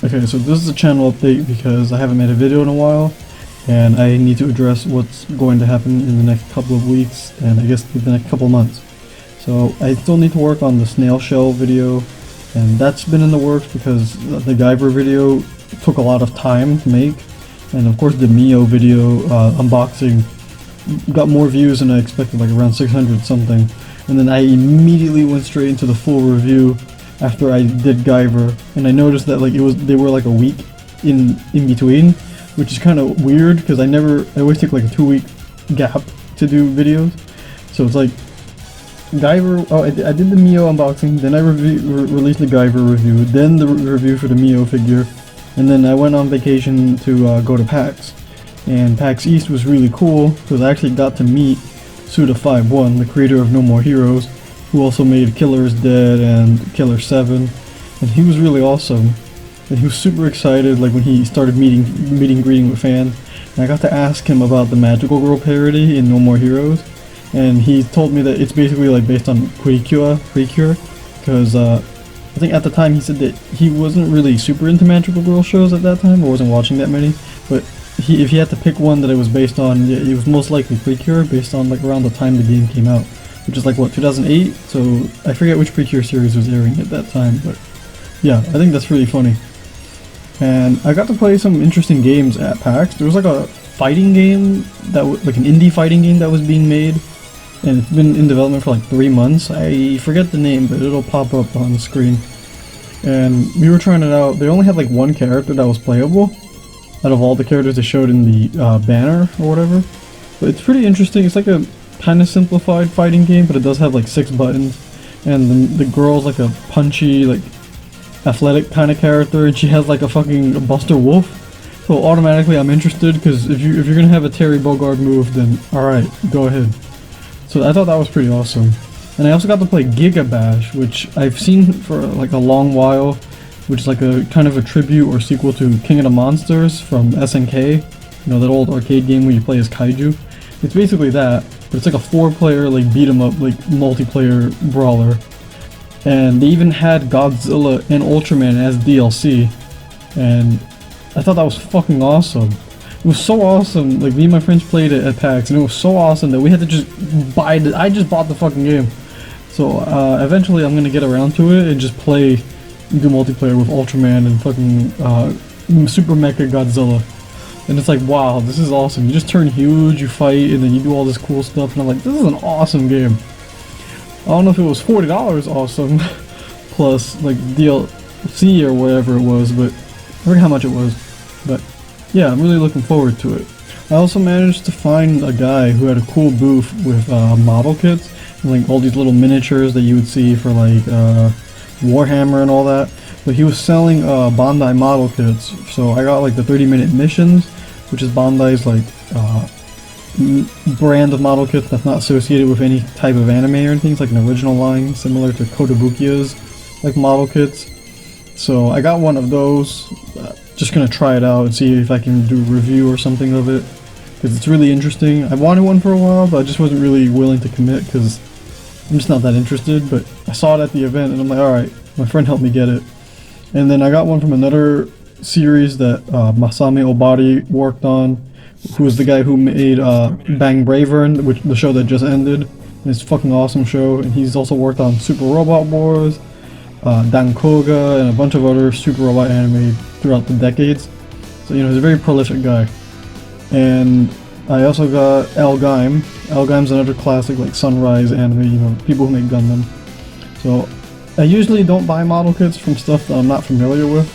Okay, so this is a channel update because I haven't made a video in a while, and I need to address what's going to happen in the next couple of weeks, and I guess the next couple of months. So I still need to work on the snail shell video, and that's been in the works because the Guyver video took a lot of time to make, and of course the Mio video unboxing got more views than I expected, like around 600 something, and then I immediately went straight into the full review after I did Guyver, and I noticed that like they were like a week in between, which is kind of weird because I always take like a 2-week gap to do videos. So it's like Guyver, I did the Mio unboxing, then I released the Guyver review, then the review for the Mio figure, and then I went on vacation to go to PAX. And PAX East was really cool because I actually got to meet Suda51, the creator of No More Heroes, who also made Killer is Dead and Killer 7, and he was really awesome. And he was super excited like when he started meeting greeting with fans. And I got to ask him about the Magical Girl parody in No More Heroes, and he told me that it's basically like based on Precure, because I think at the time he said that he wasn't really super into Magical Girl shows at that time, or wasn't watching that many, but if he had to pick one that it was based on, yeah, it was most likely Precure, based on like around the time the game came out, which is like what, 2008? So I forget which Precure series was airing at that time, but yeah, I think that's really funny. And I got to play some interesting games at PAX. There was like a fighting game that was like an indie fighting game that was being made, and it's been in development for like 3 months. I forget the name, but it'll pop up on the screen. And we were trying it out. They only had like one character that was playable out of all the characters they showed in the banner or whatever. But it's pretty interesting. It's like a kind of simplified fighting game, but it does have like 6 buttons. And the girl's like a punchy, like athletic kind of character, and she has like a fucking Buster Wolf. So automatically I'm interested, because if you're gonna have a Terry Bogard move, then alright, go ahead. So I thought that was pretty awesome. And I also got to play Giga Bash, which I've seen for like a long while, which is like a kind of a tribute or sequel to King of the Monsters from SNK, you know, that old arcade game where you play as kaiju. It's basically that, but it's like a 4-player like beat 'em up like multiplayer brawler. And they even had Godzilla and Ultraman as DLC, and I thought that was fucking awesome. It was so awesome. Like, me and my friends played it at PAX, and it was so awesome that we had to just buy it. I just bought the fucking game. So eventually I'm gonna get around to it and just play, do multiplayer with Ultraman and fucking Super Mecha Godzilla. And it's like, wow, this is awesome. You just turn huge, you fight, and then you do all this cool stuff, and I'm like, this is an awesome game. I don't know if it was $40 awesome, plus like DLC or whatever it was, but I forget how much it was. But yeah, I'm really looking forward to it. I also managed to find a guy who had a cool booth with model kits, and like all these little miniatures that you would see for like Warhammer and all that. But he was selling Bandai model kits, so I got like the 30-minute missions, which is Bandai's like brand of model kits that's not associated with any type of anime or anything. It's like an original line, similar to Kotobukiya's like model kits. So I got one of those. Just gonna try it out and see if I can do a review or something of it, because it's really interesting. I wanted one for a while, but I just wasn't really willing to commit because I'm just not that interested. But I saw it at the event, and I'm like, alright, my friend helped me get it. And then I got one from another series that Masami Obari worked on, who was the guy who made Bang Bravern, which the show that just ended. And it's a fucking awesome show. And he's also worked on Super Robot Wars, Dankoga, and a bunch of other Super Robot anime throughout the decades. So, you know, he's a very prolific guy. And I also got Al Gaim. Al Gaim's another classic, like Sunrise anime, you know, people who make Gundam. So I usually don't buy model kits from stuff that I'm not familiar with,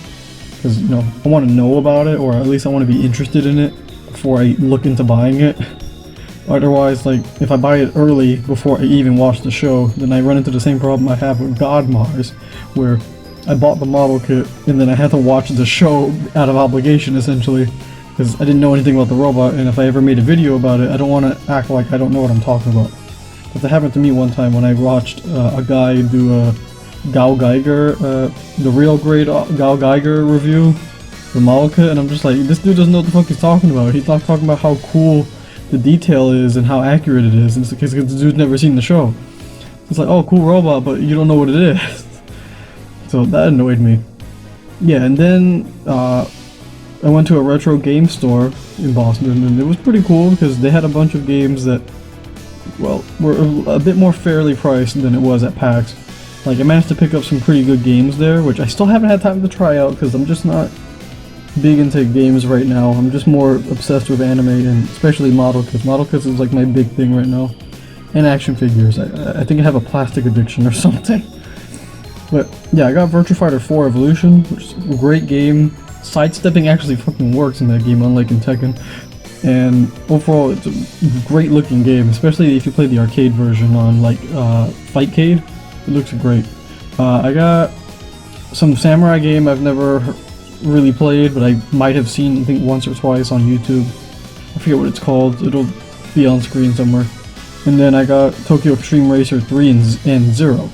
because, you know, I want to know about it, or at least I want to be interested in it before I look into buying it. Otherwise, like, if I buy it early before I even watch the show, then I run into the same problem I have with God Mars, where I bought the model kit and then I had to watch the show out of obligation, essentially, because I didn't know anything about the robot, and if I ever made a video about it, I don't want to act like I don't know what I'm talking about. But that happened to me one time when I watched a guy do a Gao Geiger, the real grade Gao Geiger review, the model kit, and I'm just like, this dude doesn't know what the fuck he's talking about. He's not talking about how cool the detail is and how accurate it is, and it's because the dude's never seen the show. It's like, oh, cool robot, but you don't know what it is. So that annoyed me. Yeah, and then I went to a retro game store in Boston, and it was pretty cool because they had a bunch of games that, well, were a bit more fairly priced than it was at PAX. Like, I managed to pick up some pretty good games there, which I still haven't had time to try out because I'm just not big into games right now. I'm just more obsessed with anime, and especially model kits. Model kits is like my big thing right now. And action figures. I think I have a plastic addiction or something. But yeah, I got Virtua Fighter 4 Evolution, which is a great game. Sidestepping actually fucking works in that game, unlike in Tekken. And overall, it's a great looking game, especially if you play the arcade version on like Fightcade. It looks great. I got some samurai game I've never really played, but I might have seen, I think, once or twice on YouTube. I forget what it's called. It'll be on screen somewhere. And then I got Tokyo Extreme Racer 3 and 0.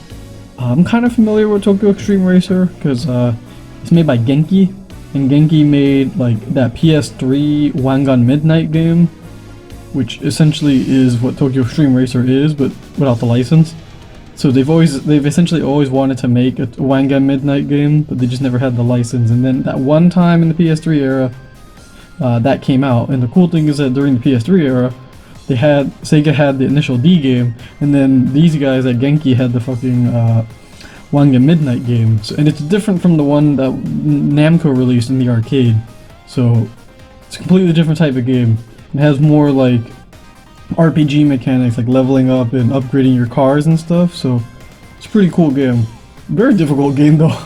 I'm kind of familiar with Tokyo Extreme Racer because it's made by Genki, and Genki made like that PS3 Wangan Midnight game, which essentially is what Tokyo Extreme Racer is, but without the license. So they've essentially always wanted to make a Wangan Midnight game, but they just never had the license. And then that one time in the PS3 era, that came out. And the cool thing is that during the PS3 era, Sega had the initial D game, and then these guys at Genki had the fucking Wangan Midnight game. So, and it's different from the one that Namco released in the arcade. So it's a completely different type of game. It has more like RPG mechanics, like leveling up and upgrading your cars and stuff. So it's a pretty cool game. Very difficult game though,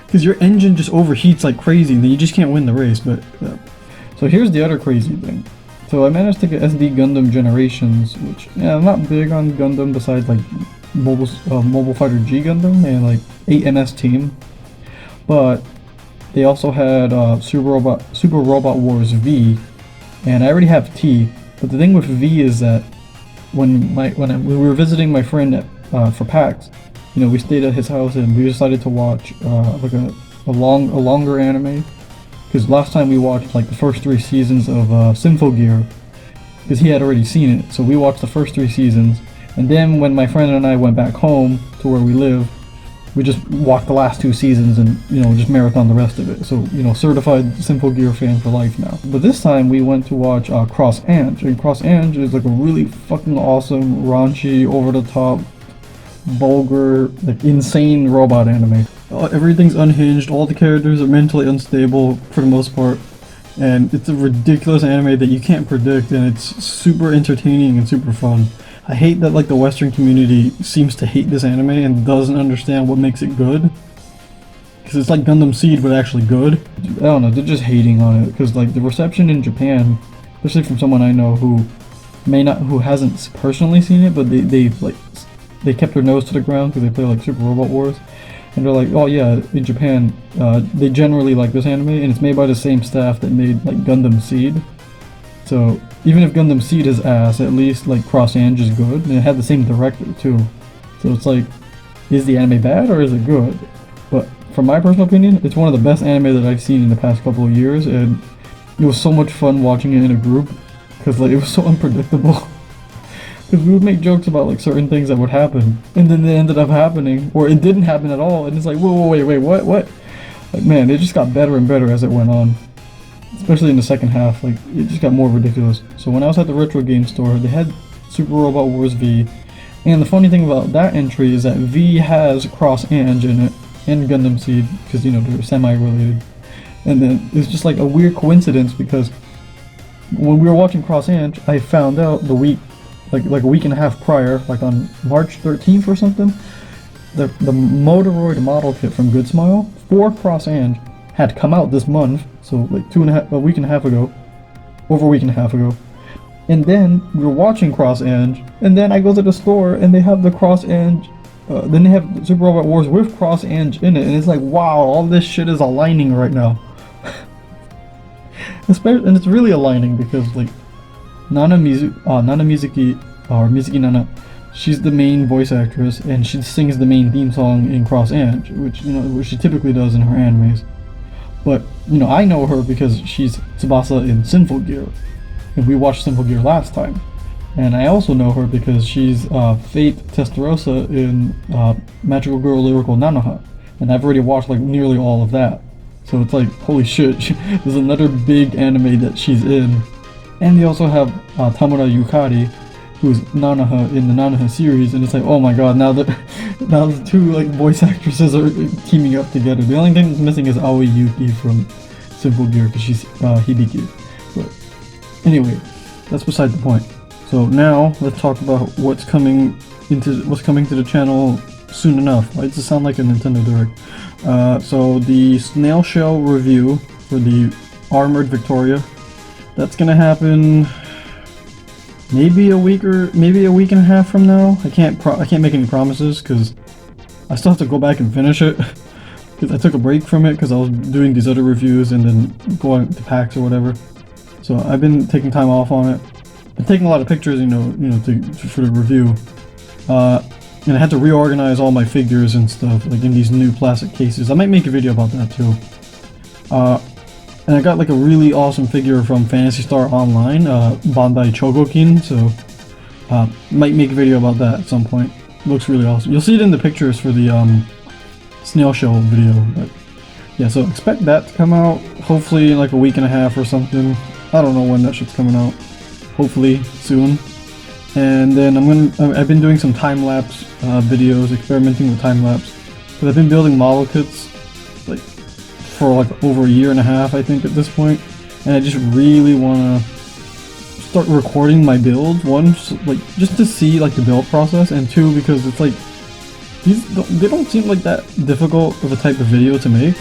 because your engine just overheats like crazy, and then you just can't win the race. But so here's the other crazy thing. So I managed to get SD Gundam Generations, which, yeah, I'm not big on Gundam besides like Mobile Fighter G Gundam and like 8 MS Team, but they also had Super Robot Wars V, and I already have T. But the thing with V is that when we were visiting my friend at, for PAX, you know, we stayed at his house and we decided to watch like a longer anime. Because last time we watched like the first 3 seasons of Symphogear, because he had already seen it. So we watched the first 3 seasons, and then when my friend and I went back home to where we live, we just watched the last 2 seasons and, you know, just marathon the rest of it. So, you know, certified Symphogear fan for life now. But this time we went to watch Cross Ange, and Cross Ange is like a really fucking awesome, raunchy, over the top, vulgar, like insane robot anime. Everything's unhinged, all the characters are mentally unstable for the most part, and it's a ridiculous anime that you can't predict, and it's super entertaining and super fun. I hate that like the Western community seems to hate this anime and doesn't understand what makes it good, because it's like Gundam Seed but actually good. I don't know, they're just hating on it, because like the reception in Japan, especially from someone I know who hasn't personally seen it, but they kept their nose to the ground because they play like Super Robot Wars. And they're like, oh yeah, in Japan, they generally like this anime, and it's made by the same staff that made like Gundam Seed. So even if Gundam Seed is ass, at least like Cross Ange is good, and it had the same director too. So it's like, is the anime bad or is it good? But from my personal opinion, it's one of the best anime that I've seen in the past couple of years, and it was so much fun watching it in a group, because like it was so unpredictable. Because we would make jokes about like certain things that would happen, and then they ended up happening, or it didn't happen at all, and it's like, whoa, wait, what? Like, man, it just got better and better as it went on. Especially in the second half, like, it just got more ridiculous. So when I was at the retro game store, they had Super Robot Wars V, and the funny thing about that entry is that V has Cross Ange in it, and Gundam Seed, because, you know, they're semi-related. And then it's just like a weird coincidence, because when we were watching Cross Ange, I found out the week, like a week and a half prior, like on March 13th or something, the Motoroid model kit from Good Smile for Cross Ange had come out this month, so like over a week and a half ago. And then we were watching Cross Ange, and then I go to the store and they have the Cross Ange, then they have Super Robot Wars with Cross Ange in it, and it's like, wow, all this shit is aligning right now. And it's really aligning because like Nana Mizuki, or Mizuki Nana, she's the main voice actress, and she sings the main theme song in Cross Ange, which she typically does in her animes. But, you know, I know her because she's Tsubasa in Symphogear, and we watched Symphogear last time. And I also know her because she's Fate Testarossa in Magical Girl Lyrical Nanoha, and I've already watched like nearly all of that. So it's like, holy shit, there's another big anime that she's in. And they also have Tamura Yukari, who's Nanaha in the Nanaha series, and it's like, oh my god, now that now the two like voice actresses are teaming up together. The only thing that's missing is Aoi Yuki from Simple Gear, because she's Hibiki. But anyway, that's beside the point. So now let's talk about what's coming to the channel soon enough. Right? Does it sound like a Nintendo Direct? So the snail shell review for the Armored Victoria, that's gonna happen maybe a week and a half from now. I can't make any promises because I still have to go back and finish it. Because I took a break from it because I was doing these other reviews and then going to PAX or whatever. So I've been taking time off on it. Been taking a lot of pictures, for the review. And I had to reorganize all my figures and stuff, like in these new plastic cases. I might make a video about that too. And I got like a really awesome figure from Phantasy Star Online, Bandai Chogokin, so might make a video about that at some point. Looks really awesome. You'll see it in the pictures for the snail shell video. But yeah, so expect that to come out hopefully in like a week and a half or something. I don't know when that shit's coming out. Hopefully soon. And then I've been doing some time-lapse videos, experimenting with time-lapse. Because I've been building model kits like for like over a year and a half, I think, at this point. And I just really want to start recording my builds. One, like just to see like the build process, and two, because it's like they don't seem like that difficult of a type of video to make.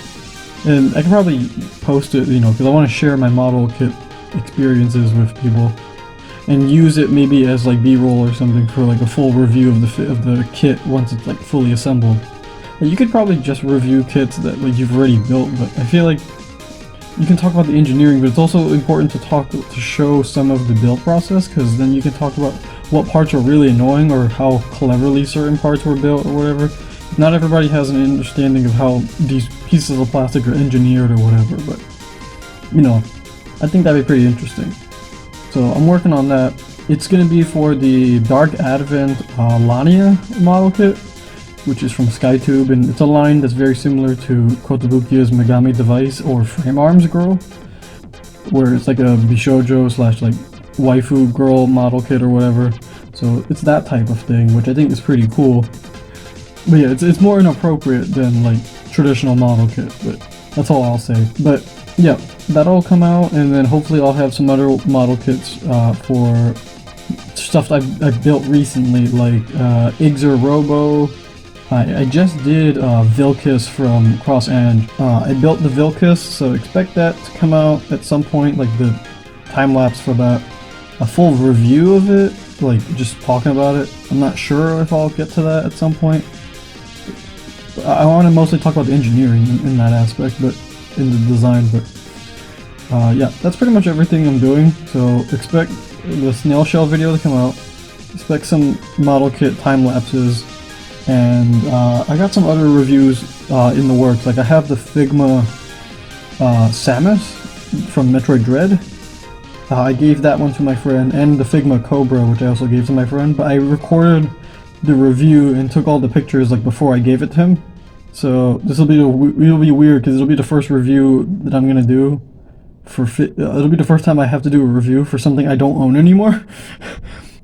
And I can probably post it, because I want to share my model kit experiences with people. And use it maybe as like B-roll or something for like a full review of the kit once it's like fully assembled. And you could probably just review kits that like you've already built, but I feel like you can talk about the engineering, but it's also important to show some of the build process, because then you can talk about what parts are really annoying or how cleverly certain parts were built or whatever. Not everybody has an understanding of how these pieces of plastic are engineered or whatever, but I think that'd be pretty interesting. So I'm working on that. It's going to be for the Dark Advent Lania model kit, which is from SkyTube, and it's a line that's very similar to Kotobukiya's Megami Device or Frame Arms Girl, where it's like a Bishoujo / like waifu girl model kit or whatever. So it's that type of thing, which I think is pretty cool. But yeah, it's more inappropriate than like traditional model kit, but that's all I'll say. But yeah, that'll come out, and then hopefully I'll have some other model kits for stuff I've built recently, like Igzer Robo. I just did Vilkis from Cross Ange. I built the Vilkis, so expect that to come out at some point, like the time-lapse for that. A full review of it, like just talking about it. I'm not sure if I'll get to that at some point. I want to mostly talk about the engineering in that aspect, but in the design, but yeah, that's pretty much everything I'm doing. So expect the snail shell video to come out, expect some model kit time lapses, and I got some other reviews in the works. Like I have the Figma Samus from Metroid Dread. I gave that one to my friend, and the Figma Cobra, which I also gave to my friend, but I recorded the review and took all the pictures like before I gave it to him. So this will be weird because it'll be the first review that I'm gonna do for it'll be the first time I have to do a review for something I don't own anymore.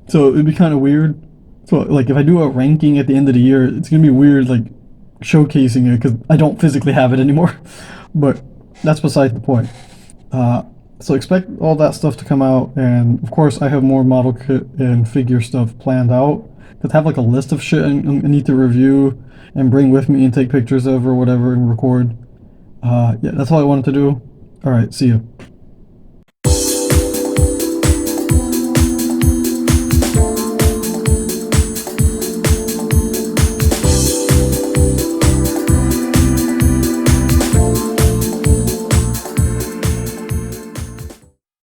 So it'd be kind of weird. So like if I do a ranking at the end of the year, it's gonna be weird like showcasing it because I don't physically have it anymore. But that's beside the point. So expect all that stuff to come out, and of course I have more model kit and figure stuff planned out. Cause I have like a list of shit I need to review and bring with me and take pictures of or whatever and record. Yeah, that's all I wanted to do. Alright, see you.